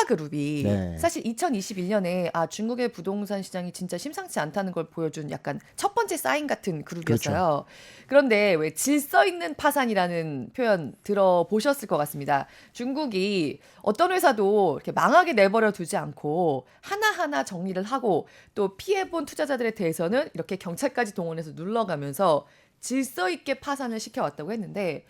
그룹이 네. 사실 2021년에 중국의 부동산 시장이 진짜 심상치 않다는 걸 보여준 약간 첫 번째 사인 같은 그렇죠. 그룹이었어요. 그런데 왜 질서 있는 파산이라는 표현 들어보셨을 것 같습니다. 중국이 어떤 회사도 이렇게 망하게 내버려 두지 않고 하나하나 정리를 하고 또 피해본 투자자들에 대해서는 이렇게 경찰까지 동원해서 눌러가면서 질서 있게 파산을 시켜왔다고 했는데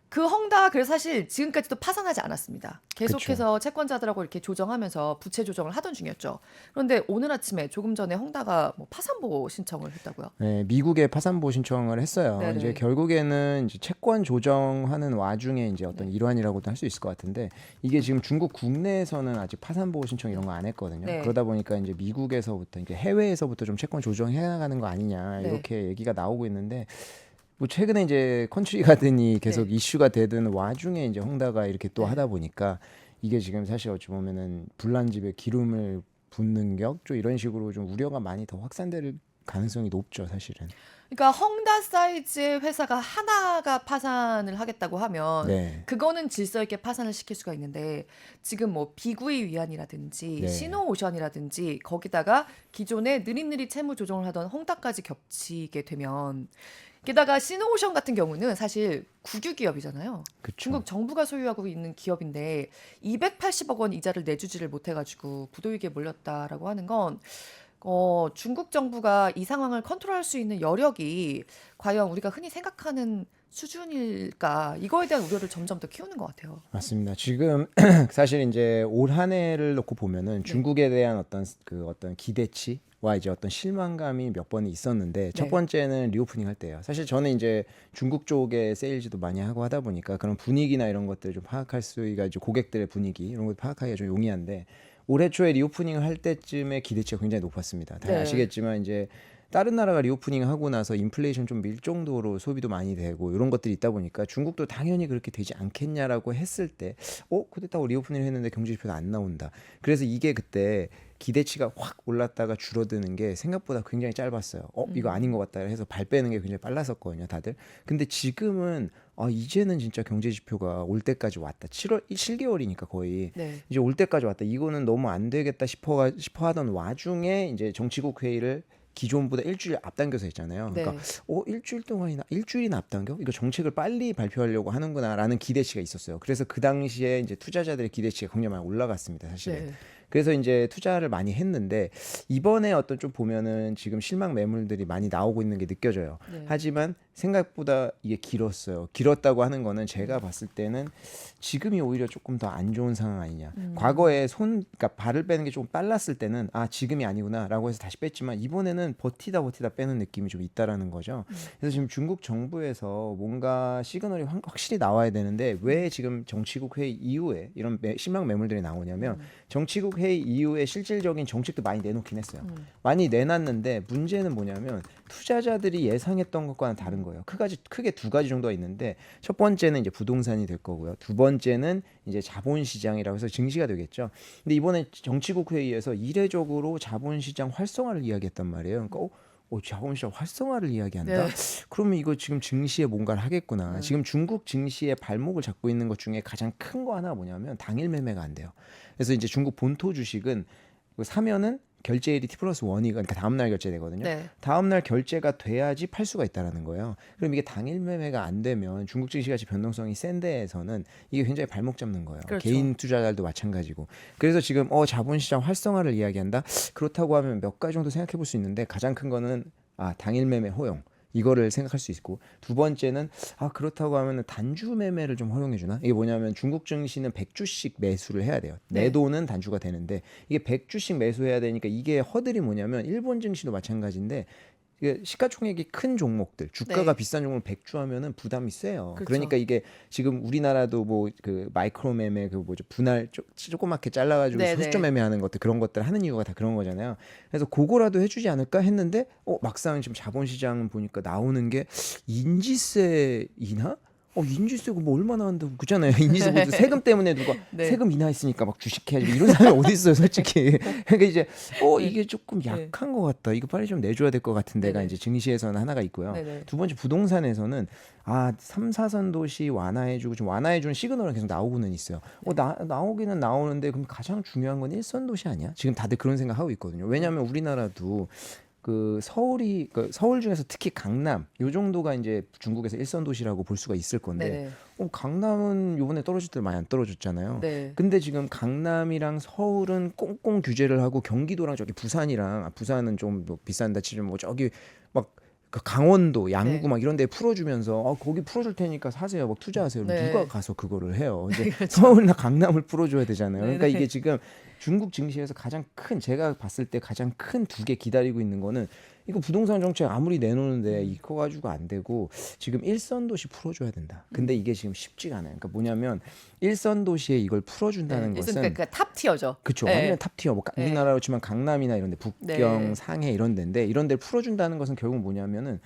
그 헝다 그래서 사실 지금까지도 파산하지 않았습니다. 그쵸. 계속해서 채권자들하고 이렇게 조정하면서 부채 조정을 하던 중이었죠. 그런데 오늘 아침에 조금 전에 헝다가 뭐 파산보호 신청을 했다고요. 네, 미국에 파산보호 신청을 했어요. 이제 네네. 결국에는 이제 채권 조정하는 와중에 이제 어떤 네. 일환이라고도 할 수 있을 것 같은데 이게 지금 중국 국내에서는 아직 파산보호 신청 이런 거 안 했거든요. 네. 그러다 보니까 이제 미국에서부터 이제 해외에서부터 좀 채권 조정해 나가는 거 아니냐 네. 이렇게 얘기가 나오고 있는데 뭐 최근에 이제 컨트리 가든이 네. 계속 이슈가 되던 와중에 이제 헝다가 이렇게 또 네. 하다 보니까 이게 지금 사실 어찌 보면은 불난집에 기름을 붓는 격, 좀 이런 식으로 좀 우려가 많이 더 확산될 가능성이 높죠, 사실은. 그러니까 헝다 사이즈의 회사가 하나가 파산을 하겠다고 하면 네, 그거는 질서 있게 파산을 시킬 수가 있는데 지금 뭐 비구이 위안이라든지 네, 신호오션이라든지 거기다가 기존에 느릿느릿 채무 조정을 하던 헝다까지 겹치게 되면 게다가 신호오션 같은 경우는 사실 국유 기업이잖아요. 그쵸. 중국 정부가 소유하고 있는 기업인데 280억 원 이자를 내주지를 못해가지고 부도위기에 몰렸다라고 하는 건 중국 정부가 이 상황을 컨트롤할 수 있는 여력이 과연 우리가 흔히 생각하는 수준일까? 이거에 대한 우려를 점점 더 키우는 것 같아요. 맞습니다. 지금 사실 이제 올 한 해를 놓고 보면은 네, 중국에 대한 어떤 기대치와 이제 어떤 실망감이 몇 번이 있었는데 첫 네, 번째는 리오프닝 할 때예요. 사실 저는 이제 중국 쪽에 세일즈도 많이 하고 하다 보니까 그런 분위기나 이런 것들을 좀 파악할 수가 이제 고객들의 분위기 이런 걸 파악하기가 좀 용이한데 올해 초에 리오프닝을 할 때쯤에 기대치가 굉장히 높았습니다. 다 네, 아시겠지만 이제 다른 나라가 리오프닝 하고 나서 인플레이션 좀 밀 정도로 소비도 많이 되고 이런 것들이 있다 보니까 중국도 당연히 그렇게 되지 않겠냐라고 했을 때 그랬다고 리오프닝을 했는데 경제 지표가 안 나온다. 그래서 이게 그때 기대치가 확 올랐다가 줄어드는 게 생각보다 굉장히 짧았어요. 이거 아닌 것 같다 해서 발 빼는 게 굉장히 빨랐었거든요, 다들. 근데 지금은 이제는 진짜 경제 지표가 올 때까지 왔다. 7개월이니까 거의 네, 이제 올 때까지 왔다. 이거는 너무 안 되겠다 싶어 하던 와중에 이제 정치국 회의를 기존보다 일주일 앞당겨서 했잖아요. 그러니까 네, 일주일이나 앞당겨? 이거 정책을 빨리 발표하려고 하는구나라는 기대치가 있었어요. 그래서 그 당시에 이제 투자자들의 기대치가 굉장히 많이 올라갔습니다, 사실은. 네, 그래서 이제 투자를 많이 했는데 이번에 어떤 좀 보면은 지금 실망 매물들이 많이 나오고 있는 게 느껴져요. 네, 하지만 생각보다 이게 길었어요. 길었다고 하는 거는 제가 음, 봤을 때는 지금이 오히려 조금 더 안 좋은 상황 아니냐. 음, 과거에 그러니까 발을 빼는 게 좀 빨랐을 때는 지금이 아니구나라고 해서 다시 뺐지만 이번에는 버티다 빼는 느낌이 좀 있다라는 거죠. 그래서 지금 중국 정부에서 뭔가 시그널이 확실히 나와야 되는데 왜 지금 정치국 회의 이후에 이런 실망 매물들이 나오냐면 음, 정치국 회의 이후에 실질적인 정책도 많이 내놓긴 했어요. 음, 많이 내놨는데 문제는 뭐냐면 투자자들이 예상했던 것과는 다른 거예요. 크게 두 가지 정도가 있는데 첫 번째는 이제 부동산이 될 거고요. 두 번째는 이제 자본시장이라고 해서 증시가 되겠죠. 근데 이번에 정치국 회의에서 이례적으로 자본시장 활성화를 이야기했단 말이에요. 그러니까 자본시장 활성화를 이야기한다? 네, 그러면 이거 지금 증시에 뭔가를 하겠구나. 음, 지금 중국 증시의 발목을 잡고 있는 것 중에 가장 큰 거 하나 뭐냐면 당일 매매가 안 돼요. 그래서 이제 중국 본토 주식은 사면은 결제일이 T+1이 그러니까 다음날 결제되거든요. 네, 다음날 결제가 돼야지 팔 수가 있다라는 거예요. 그럼 이게 당일 매매가 안 되면 중국 증시같이 변동성이 센 데에서는 이게 굉장히 발목 잡는 거예요. 그렇죠. 개인 투자자들도 마찬가지고. 그래서 지금 자본시장 활성화를 이야기한다. 그렇다고 하면 몇 가지 정도 생각해 볼 수 있는데 가장 큰 거는 당일 매매 허용. 이거를 생각할 수 있고 두 번째는 그렇다고 하면 단주 매매를 좀 허용해 주나? 이게 뭐냐면 중국 증시는 100주씩 매수를 해야 돼요. 내 네, 돈은 단주가 되는데 이게 100주씩 매수해야 되니까 이게 허들이 뭐냐면 일본 증시도 마찬가지인데 이게 시가총액이 큰 종목들, 주가가 네, 비싼 종목을 100주 하면은 부담이 세요. 그렇죠. 그러니까 이게 지금 우리나라도 뭐 그 마이크로 매매 그 뭐죠 분할 조그맣게 잘라가지고 네, 소수점 네. 매매하는 것들 그런 것들 하는 이유가 다 그런 거잖아요. 그래서 그거라도 해주지 않을까 했는데 막상 지금 자본시장 보니까 나오는 게 인지세이나 인지세고 뭐 얼마 나왔는데 그잖아요. 인지세 뭐 세금 때문에 누가 네. 세금 인하했으니까 막 주식해야지 뭐 이런 사람이 어디 있어요, 솔직히. 그러니까 이제 네. 이게 조금 네. 약한 것 같다. 이거 빨리 좀 내줘야 될 것 같은 데가 네네. 이제 증시에서는 하나가 있고요. 네네. 두 번째 부동산에서는 3, 4선 도시 완화해주고 지금 완화해주는 시그널은 계속 나오고는 있어요. 나오기는 나오는데 그럼 가장 중요한 건 1선 도시 아니야? 지금 다들 그런 생각하고 있거든요. 왜냐하면 우리나라도 서울 중에서 특히 강남 요 정도가 이제 중국에서 1선 도시라고 볼 수가 있을 건데 네네. 강남은 요번에 떨어질 때 많이 안 떨어졌잖아요. 네. 근데 지금 강남이랑 서울은 꽁꽁 규제를 하고 경기도랑 저기 부산은 좀 뭐 비싼다 치면 뭐 저기 막 그 강원도, 양구 네. 막 이런 데 풀어주면서 거기 풀어줄 테니까 사세요, 막 투자하세요. 네. 누가 가서 그거를 해요? 이제 그렇죠. 서울이나 강남을 풀어줘야 되잖아요. 그러니까 네네. 이게 지금 중국 증시에서 제가 봤을 때 가장 큰 두 개 기다리고 있는 거는 이거 부동산 정책 아무리 내놓는데 이거 가지고 안 되고 지금 일선 도시 풀어줘야 된다. 근데 이게 지금 쉽지가 않아요. 그러니까 뭐냐면 일선 도시에 이걸 풀어준다는 네. 것은 그러니까 탑 티어죠. 그쵸. 네. 완전 탑티어. 뭐 네. 우리나라로 치면 강남이나 이런 데 북경, 네. 상해 이런 데인데 이런 데를 풀어준다는 것은 결국 뭐냐면은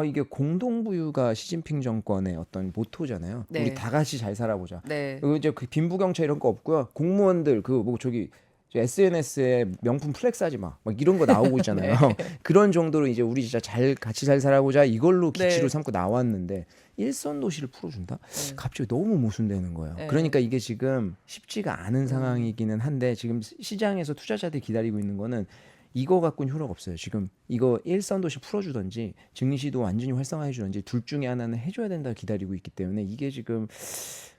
이게 공동부유가 시진핑 정권의 어떤 모토잖아요. 우리 네. 다 같이 잘 살아보자. 네. 그리고 이제 그 빈부경차 이런 거 없고요. 공무원들 SNS에 명품 플렉스 하지 마. 막 이런 거 나오고 있잖아요. 그런 정도로 이제 우리 진짜 같이 잘 살아보자. 이걸로 기치로 네. 삼고 나왔는데 일선 도시를 풀어준다? 네. 갑자기 너무 모순되는 거예요. 네. 그러니까 이게 지금 쉽지가 않은 상황이기는 한데 지금 시장에서 투자자들이 기다리고 있는 거는 이거 갖고는 효력 없어요. 지금 이거 일선 도시 풀어주든지 증시도 완전히 활성화해주든지 둘 중에 하나는 해줘야 된다 기다리고 있기 때문에 이게 지금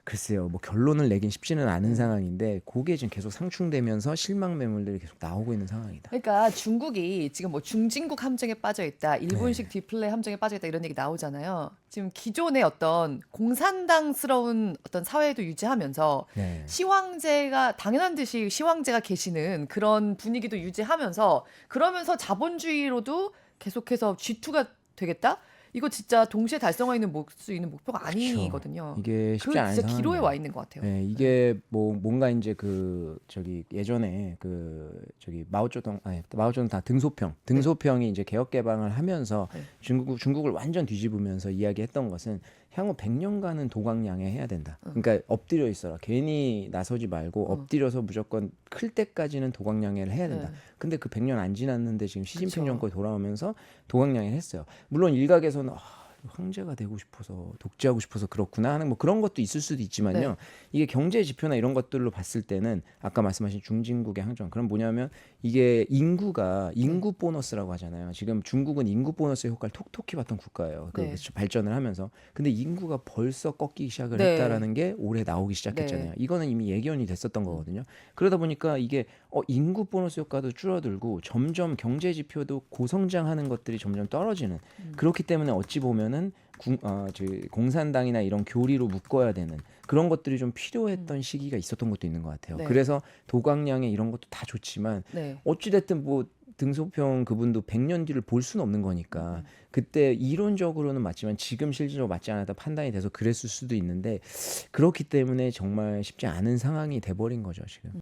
글쎄요, 뭐 결론을 내긴 쉽지는 않은 상황인데 그게 지금 계속 상충되면서 실망 매물들이 계속 나오고 있는 상황이다. 그러니까 중국이 지금 뭐 중진국 함정에 빠져 있다, 일본식 네. 디플레이 함정에 빠져 있다 이런 얘기 나오잖아요. 지금 기존의 어떤 공산당스러운 어떤 사회도 유지하면서 네. 시황제가 당연한 듯이 시황제가 계시는 그런 분위기도 유지하면서 그러면서 자본주의로도 계속해서 G2가 되겠다? 이거 진짜 동시에 달성할 수 있는 목표가 그쵸. 아니거든요. 이게 쉽지 그 않은 진짜 기로에 상황이에요. 와 있는 것 같아요. 네, 이게 뭐 뭔가 이제 예전에 마오쩌둥 다 등소평이 이제 개혁 개방을 하면서 네. 중국을 완전 뒤집으면서 이야기했던 것은 향후 100년간은 도광양해 해야 된다. 그러니까 엎드려 있어라. 괜히 나서지 말고 엎드려서 무조건 클 때까지는 도광양해를 해야 된다. 네. 근데 그 100년 안 지났는데 지금 시진핑 그쵸. 정권이 돌아오면서 도광양해를 했어요. 물론 일각에서는 황제가 되고 싶어서 독재하고 싶어서 그렇구나 하는 뭐 그런 것도 있을 수도 있지만요. 네. 이게 경제 지표나 이런 것들로 봤을 때는 아까 말씀하신 중진국의 항전 그럼 뭐냐면 이게 인구 보너스라고 하잖아요. 지금 중국은 인구 보너스의 효과를 톡톡히 봤던 국가예요. 네. 발전을 하면서 근데 인구가 벌써 꺾이기 시작을 네. 했다라는 게 올해 나오기 시작했잖아요. 네. 이거는 이미 예견이 됐었던 거거든요. 그러다 보니까 이게 인구 보너스 효과도 줄어들고 점점 경제 지표도 고성장하는 것들이 점점 떨어지는 그렇기 때문에 어찌 보면은 공산당이나 이런 교리로 묶어야 되는 그런 것들이 좀 필요했던 시기가 있었던 것도 있는 것 같아요. 네. 그래서 도광량에 이런 것도 다 좋지만 네. 어찌됐든 뭐 등소평 그분도 100년 뒤를 볼 수는 없는 거니까 그때 이론적으로는 맞지만 지금 실질적으로 맞지 않았다 판단이 돼서 그랬을 수도 있는데 그렇기 때문에 정말 쉽지 않은 상황이 돼버린 거죠 지금.